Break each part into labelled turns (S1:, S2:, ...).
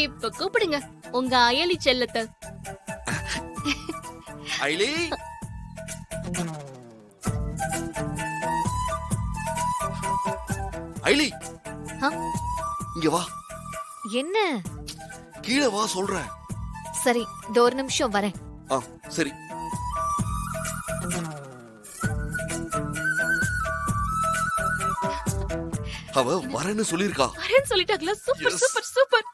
S1: இப்ப கூப்பிடுங்க உங்க அயலி செல்லத்தை.
S2: ஐலி, ஐலி, இங்க வா.
S1: என்ன?
S2: கீழே வா சொல்றேன்.
S1: சரி, இதோ ஒரு நிமிஷம் வரேன்.
S2: சரி. அவ வரேன்னு சொல்லிருக்கா.
S1: வரேன்னு சொல்லிட்டாங்களா? Super super super.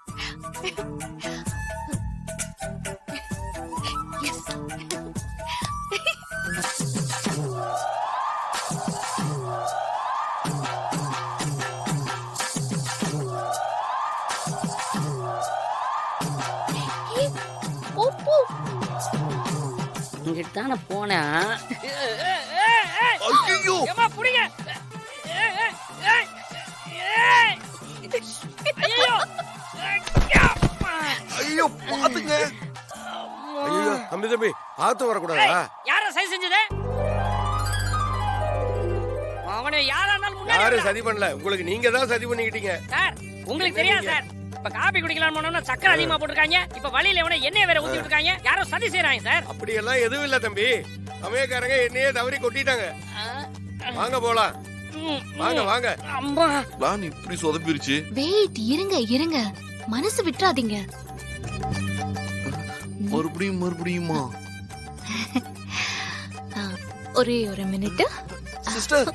S3: இங்கிட்டான போனா
S2: ஐயோ
S3: புடிங்க.
S2: ஐயோ பாத்துங்க.
S4: ஐயோ தம்பி ஆத்து வரக்கூடாதா?
S3: யார சரி செஞ்சது? அவனை யாரானாலும் முன்னாடி
S4: யாரும் சதி பண்ணல, உங்களுக்கு நீங்க தான் சதி பண்ணிக்கிட்டீங்க.
S3: சார் உங்களுக்கு தெரியாது சார். இப்ப காபி குடிக்கலாம் போனோம்னா சக்கரை அதிகமா போட்டுருக்காங்க. இப்ப வழியில எவனோ எண்ணெய் வேற ஊத்தி விட்டுருக்காங்க. யாரோ சதி செய்யறாங்க சார்.
S4: அப்படி எல்லாம் எதுவும் இல்ல தம்பி. சமயக்காரங்க எண்ணெயே தவறி கொட்டிட்டாங்க. வாங்க போலாம். வாங்க வாங்க.
S3: அம்மா
S2: நான் இப்படி சொதப்பிருச்சு.
S1: வெயிட், இருங்க இருங்க, மனசு விட்டுறாதீங்க.
S2: மறுபடியுமா?
S1: ஒரே ஒரு மினிட்
S2: சிஸ்டர்.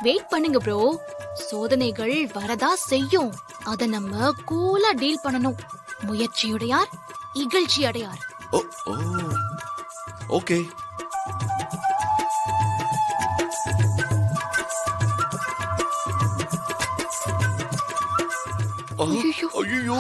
S1: வெயிட் பண்ணுங்க ப்ரோ. சோதனைகள் வரதா செய்யும். அத நம்ம கூலா டீல் பண்ணணும். முயற்சியுடையார் இகழ்ச்சி அடையார்.
S2: ஓகே. ஐயோ